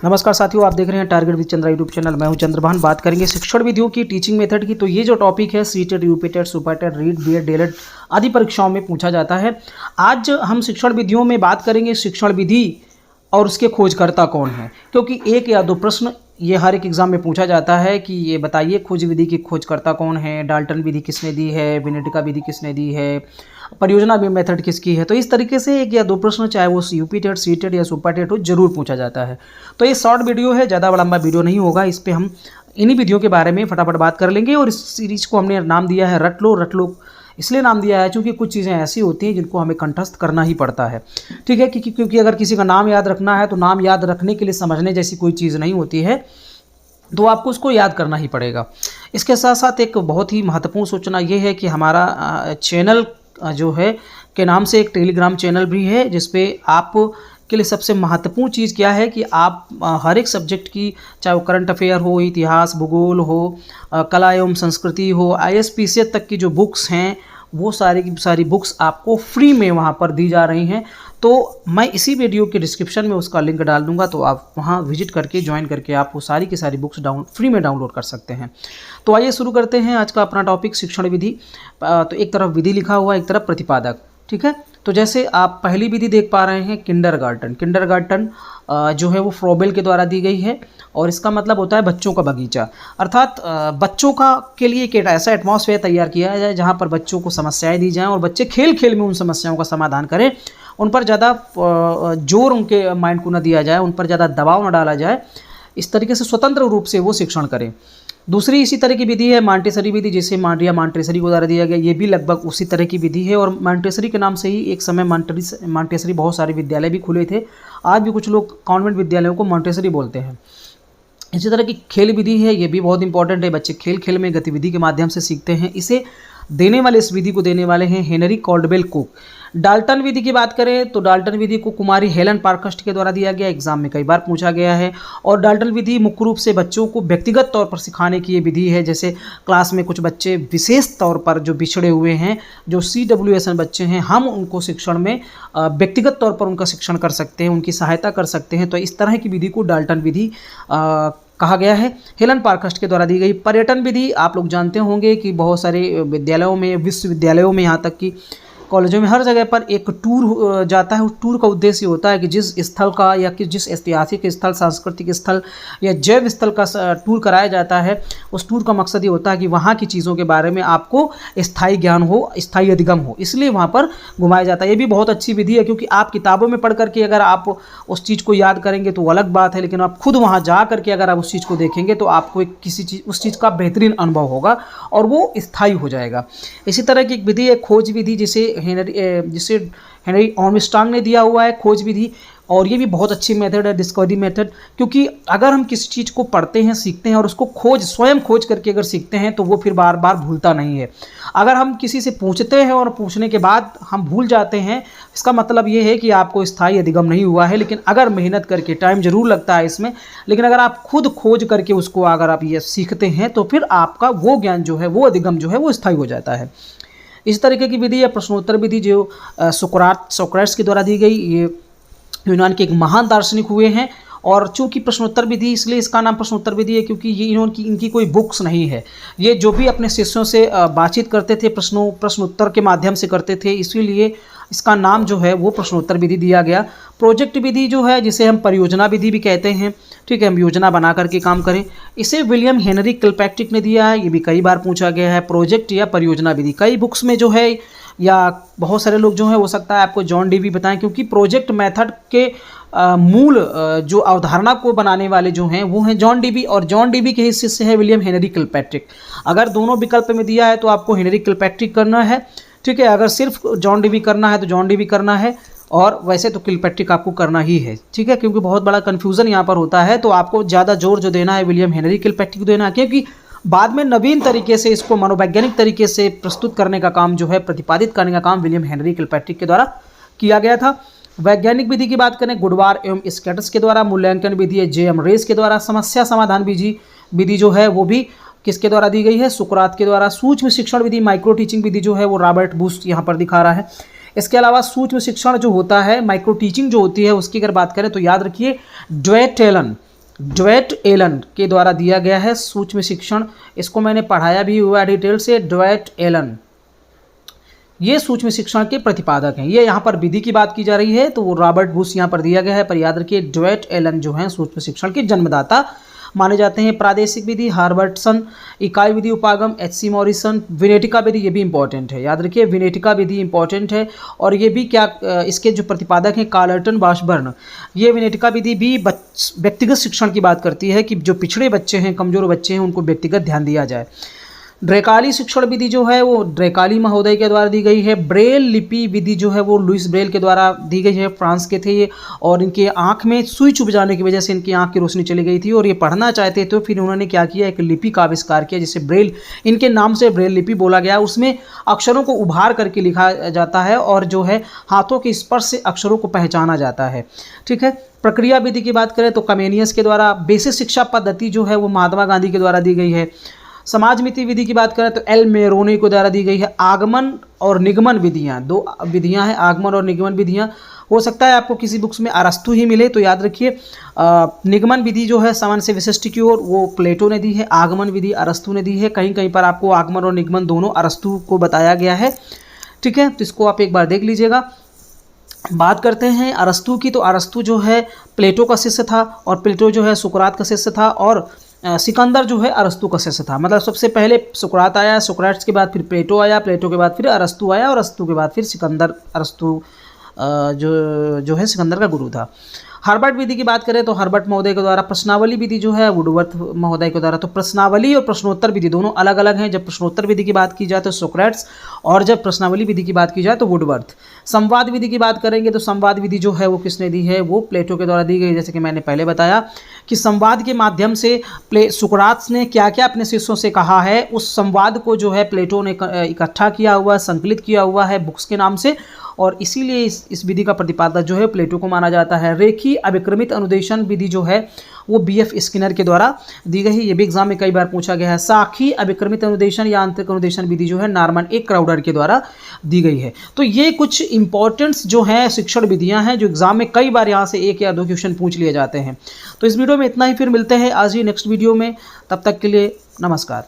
नमस्कार साथियों, आप देख रहे हैं target with Chandra YouTube channel. मैं हूं चंद्रभान। बात करेंगे शिक्षण विधियों की, टीचिंग मेथड की। तो ये जो टॉपिक है CTET, UPTET, super TET, REET, BEd, DElEd आदि परीक्षाओं में पूछा जाता है। आज हम शिक्षण विधियों में बात करेंगे शिक्षण विधि और उसके खोजकर्ता कौन है, क्योंकि एक या दो प्रश्न ये हर एक एग्जाम में पूछा जाता है कि ये बताइए खोज विधि की खोजकर्ता कौन है, डाल्टन विधि किसने दी है, विनेटिका विधि किसने दी है, परियोजना मेथड किसकी है। तो इस तरीके से एक या दो प्रश्न, चाहे वो यूपीटेट, सीटेट या सुपरटेट हो, जरूर पूछा जाता है। तो ये शॉर्ट वीडियो है, ज़्यादा लंबा वीडियो नहीं होगा। इस पर हम इन्हीं विधियों के बारे में फटाफट बात कर लेंगे। और इस सीरीज को हमने नाम दिया है रट लो इसलिए नाम दिया है क्योंकि कुछ चीज़ें ऐसी होती हैं जिनको हमें कंठस्थ करना ही पड़ता है। ठीक है, क्योंकि अगर किसी का नाम याद रखना है तो नाम याद रखने के लिए समझने जैसी कोई चीज़ नहीं होती है, तो आपको उसको याद करना ही पड़ेगा। इसके साथ साथ एक बहुत ही महत्वपूर्ण सूचना ये है कि हमारा चैनल जो है के नाम से एक टेलीग्राम चैनल भी है, जिसपे आप के लिए सबसे महत्वपूर्ण चीज़ क्या है कि आप हर एक सब्जेक्ट की, चाहे वो करंट अफेयर हो, इतिहास, भूगोल हो, कला एवं संस्कृति हो, ISPCS तक की जो बुक्स हैं वो सारी की सारी बुक्स आपको फ्री में वहाँ पर दी जा रही हैं। तो मैं इसी वीडियो के डिस्क्रिप्शन में उसका लिंक डाल दूंगा, तो आप वहाँ विजिट करके ज्वाइन करके आप वो सारी की सारी बुक्स फ्री में डाउनलोड कर सकते हैं। तो आइए शुरू करते हैं आज का अपना टॉपिक शिक्षण विधि। तो एक तरफ विधि लिखा हुआ, एक तरफ प्रतिपादक। ठीक है, तो जैसे आप पहली विधि देख पा रहे हैं किंडरगार्टन जो है वो फ्रोबेल के द्वारा दी गई है, और इसका मतलब होता है बच्चों का बगीचा। अर्थात बच्चों का के लिए एक ऐसा एटमॉस्फेयर तैयार किया जाए जहाँ पर बच्चों को समस्याएं दी जाएं और बच्चे खेल खेल में उन समस्याओं का समाधान करें। उन पर ज़्यादा जोर उनके माइंड को न दिया जाए, उन पर ज़्यादा दबाव न डाला जाए। इस तरीके से स्वतंत्र रूप से वो शिक्षण करें। दूसरी इसी तरह की विधि है मॉन्टेसरी विधि, जिसे मॉन्टेसरी को द्वारा दिया गया। ये भी लगभग उसी तरह की विधि है, और मॉन्टेसरी के नाम से ही एक समय मॉन्टेसरी बहुत सारे विद्यालय भी खुले थे। आज भी कुछ लोग कॉन्वेंट विद्यालयों को मॉन्टेसरी बोलते हैं। इसी तरह की खेल विधि है, ये भी बहुत इंपॉर्टेंट है। बच्चे खेल खेल में गतिविधि के माध्यम से सीखते हैं। इसे देने वाले, इस विधि को देने वाले हैं हेनरी कॉल्डवेल कुक। डाल्टन विधि की बात करें तो डाल्टन विधि को कुमारी हेलन पार्कस्ट के द्वारा दिया गया, एग्जाम में कई बार पूछा गया है। और डाल्टन विधि मुख्य रूप से बच्चों को व्यक्तिगत तौर पर सिखाने की ये विधि है। जैसे क्लास में कुछ बच्चे विशेष तौर पर जो पिछड़े हुए हैं, जो CWSN बच्चे हैं, हम उनको शिक्षण में व्यक्तिगत तौर पर उनका शिक्षण कर सकते हैं, उनकी सहायता कर सकते हैं। तो इस तरह की विधि को डाल्टन विधि कहा गया है, हेलन पार्कस्ट के द्वारा दी गई। पर्यटन विधि आप लोग जानते होंगे कि बहुत सारे विद्यालयों में, विश्वविद्यालयों में, यहाँ तक कि कॉलेजों में, हर जगह पर एक टूर जाता है। उस टूर का उद्देश्य होता है कि जिस स्थल का या कि जिस ऐतिहासिक स्थल, सांस्कृतिक स्थल या जैव स्थल का टूर कराया जाता है, उस टूर का मकसद ये होता है कि वहाँ की चीज़ों के बारे में आपको स्थायी ज्ञान हो, स्थायी अधिगम हो, इसलिए वहाँ पर घुमाया जाता है। ये भी बहुत अच्छी विधि है, क्योंकि आप किताबों में पढ़ करके अगर आप उस चीज़ को याद करेंगे तो अलग बात है, लेकिन आप खुद वहाँ जा करके अगर आप उस चीज़ को देखेंगे तो आपको एक उस चीज़ का बेहतरीन अनुभव होगा और वो स्थायी हो जाएगा। इसी तरह की एक विधि है खोज विधि, जिसे हेनरी आर्मस्ट्रांग ने दिया हुआ है, खोज विधि। और ये भी बहुत अच्छी मेथड है, डिस्कवरी मेथड, क्योंकि अगर हम किसी चीज़ को पढ़ते हैं, सीखते हैं और उसको स्वयं खोज करके अगर सीखते हैं तो वो फिर बार बार भूलता नहीं है। अगर हम किसी से पूछते हैं और पूछने के बाद हम भूल जाते हैं, इसका मतलब ये है कि आपको स्थायी अधिगम नहीं हुआ है। लेकिन अगर मेहनत करके, टाइम जरूर लगता है इसमें, लेकिन अगर आप खुद खोज करके उसको अगर आप ये सीखते हैं तो फिर आपका वो ज्ञान जो है, वो अधिगम जो है, वो स्थायी हो जाता है। इस तरीके की विधि है प्रश्नोत्तर विधि, जो सोक्रेट्स के द्वारा दी गई। ये यूनान के एक महान दार्शनिक हुए हैं, और चूंकि प्रश्नोत्तर विधि, इसलिए इसका नाम प्रश्नोत्तर विधि है क्योंकि ये इनकी कोई बुक्स नहीं है। ये जो भी अपने शिष्यों से बातचीत करते थे, प्रश्नोत्तर के माध्यम से करते थे, इसीलिए इसका नाम जो है वो प्रश्नोत्तर विधि दिया गया। प्रोजेक्ट विधि जो है, जिसे हम परियोजना विधि भी कहते हैं, ठीक है, हम योजना बना करके काम करें, इसे विलियम हेनरी किलपैट्रिक ने दिया है। ये भी कई बार पूछा गया है, प्रोजेक्ट या परियोजना विधि कई बुक्स में जो है, या बहुत सारे लोग जो है, हो सकता है आपको जॉन डीवी बताएं, क्योंकि प्रोजेक्ट मेथड के मूल जो अवधारणा को बनाने वाले जो हैं वो हैं जॉन डीवी, और जॉन डीवी के हिस्से से है विलियम हेनरी किलपैट्रिक। अगर दोनों विकल्प में दिया है तो आपको हेनरी किलपैट्रिक करना है, ठीक है। अगर सिर्फ जॉन डीवी करना है तो जॉन डीवी करना है, और वैसे तो किलपैट्रिक आपको करना ही है, ठीक है, क्योंकि बहुत बड़ा कन्फ्यूज़न यहाँ पर होता है। तो आपको ज़्यादा जोर जो देना है विलियम हेनरी किलपैट्रिक को देना है, क्योंकि बाद में नवीन तरीके से इसको मनोवैज्ञानिक तरीके से प्रस्तुत करने का काम जो है, प्रतिपादित करने का काम विलियम हेनरी किलपैट्रिक के द्वारा किया गया था। वैज्ञानिक विधि की बात करें, गुडवार एवं स्कैटर्स के द्वारा। मूल्यांकन विधि है JM रेस के द्वारा। समस्या समाधान विधि जो है वो भी किसके द्वारा दी गई है, सुकरात के द्वारा। सूक्ष्म शिक्षण विधि, माइक्रो टीचिंग विधि जो है वो रॉबर्ट बूस्ट यहाँ पर दिखा रहा है। इसके अलावा सूक्ष्म शिक्षण जो होता है, माइक्रो टीचिंग जो होती है, उसकी अगर बात करें तो याद रखिए ड्वेट टेलन, ड्वेट एलन के द्वारा दिया गया है सूक्ष्म शिक्षण। इसको मैंने पढ़ाया भी हुआ डिटेल से। ड्वेट एलन ये सूक्ष्म शिक्षण के प्रतिपादक हैं। ये यहाँ पर विधि की बात की जा रही है तो वो रॉबर्ट बुश यहाँ पर दिया गया है, पर याद रखिए ड्वेट एलन जो हैं सूक्ष्म शिक्षण के जन्मदाता माने जाते हैं। प्रादेशिक विधि हार्वर्डसन, इकाई विधि उपागम एच.सी. मॉरिसन, विनेटिका विधि ये भी इंपॉर्टेंट है, याद रखिए विनेटिका विधि इंपॉर्टेंट है। और ये भी क्या इसके जो प्रतिपादक हैं कार्लटन वाशबर्न। ये विनेटिका विधि भी व्यक्तिगत शिक्षण की बात करती है कि जो पिछड़े बच्चे हैं, कमज़ोर बच्चे हैं, उनको व्यक्तिगत ध्यान दिया जाए। ड्रेकाली शिक्षण विधि जो है वो ड्रेकाली महोदय के द्वारा दी गई है। ब्रेल लिपि विधि जो है वो लुइस ब्रेल के द्वारा दी गई है, फ्रांस के थे ये। और इनके आँख में सुई चुभ जाने की वजह से इनकी आँख की रोशनी चली गई थी और ये पढ़ना चाहते थे, तो फिर उन्होंने क्या किया, एक लिपि का आविष्कार किया जिसे ब्रेल, इनके नाम से ब्रेल लिपि बोला गया। उसमें अक्षरों को उभार करके लिखा जाता है और जो है हाथों के स्पर्श से अक्षरों को पहचाना जाता है। ठीक है। प्रक्रिया विधि की बात करें तो कमेनियस के द्वारा। बेसिक शिक्षा पद्धति जो है वो महात्मा गांधी के द्वारा दी गई है। समाज मिति विधि की बात करें तो एल मेरोनी को द्वारा दी गई है। आगमन और निगमन विधियाँ, दो विधियाँ हैं, आगमन और निगमन विधियाँ। हो सकता है आपको किसी बुक्स में अरस्तु ही मिले, तो याद रखिए निगमन विधि जो है सामान्य से विशिष्ट की ओर वो प्लेटो ने दी है, आगमन विधि अरस्तु ने दी है। कहीं कहीं पर आपको आगमन और निगमन दोनों अरस्तु को बताया गया है। ठीक है, तो इसको आप एक बार देख लीजिएगा। बात करते हैं अरस्तु की, तो अरस्तु जो है प्लेटो का शिष्य था और प्लेटो जो है सुकरात का शिष्य था और सिकंदर जो है अरस्तु का शिष्य था। मतलब सबसे पहले सुकरात आया, सुकरात के बाद फिर प्लेटो आया, प्लेटो के बाद फिर अरस्तु आया और अरस्तु के बाद फिर सिकंदर। अरस्तु जो है सिकंदर का गुरु था। हर्बर्ट विधि की बात करें तो हर्बर्ट महोदय के द्वारा। प्रश्नावली विधि जो है वुडवर्थ महोदय के द्वारा। तो प्रश्नावली और प्रश्नोत्तर विधि दोनों अलग अलग हैं। जब प्रश्नोत्तर विधि की बात की जाए तो सोक्रेट्स और जब प्रश्नावली विधि की बात की जाए तो वुडवर्थ। संवाद विधि की बात करेंगे तो संवाद विधि जो है वो किसने दी है, वो प्लेटो के द्वारा दी गई। जैसे कि मैंने पहले बताया कि संवाद के माध्यम से सुकरात ने क्या क्या अपने शिष्यों से कहा है, उस संवाद को जो है प्लेटो ने इकट्ठा किया हुआ, संकलित किया हुआ है बुक्स के नाम से, और इसीलिए इस विधि का प्रतिपादक जो है प्लेटो को माना जाता है। रेखी अभिक्रमित अनुदेशन विधि जो है वो BF स्किनर के द्वारा दी गई है। ये भी एग्जाम में कई बार पूछा गया है। साखी अभिक्रमित अनुदेशन या आंतरिक अनुदेशन विधि जो है नॉर्मन ए क्राउडर के द्वारा दी गई है। तो ये कुछ इंपॉर्टेंट्स जो हैं शिक्षण विधियां हैं जो एग्जाम में कई बार यहाँ से 1 या 2 क्वेश्चन पूछ लिए जाते हैं। तो इस वीडियो में इतना ही, फिर मिलते हैं आज ही नेक्स्ट वीडियो में। तब तक के लिए नमस्कार।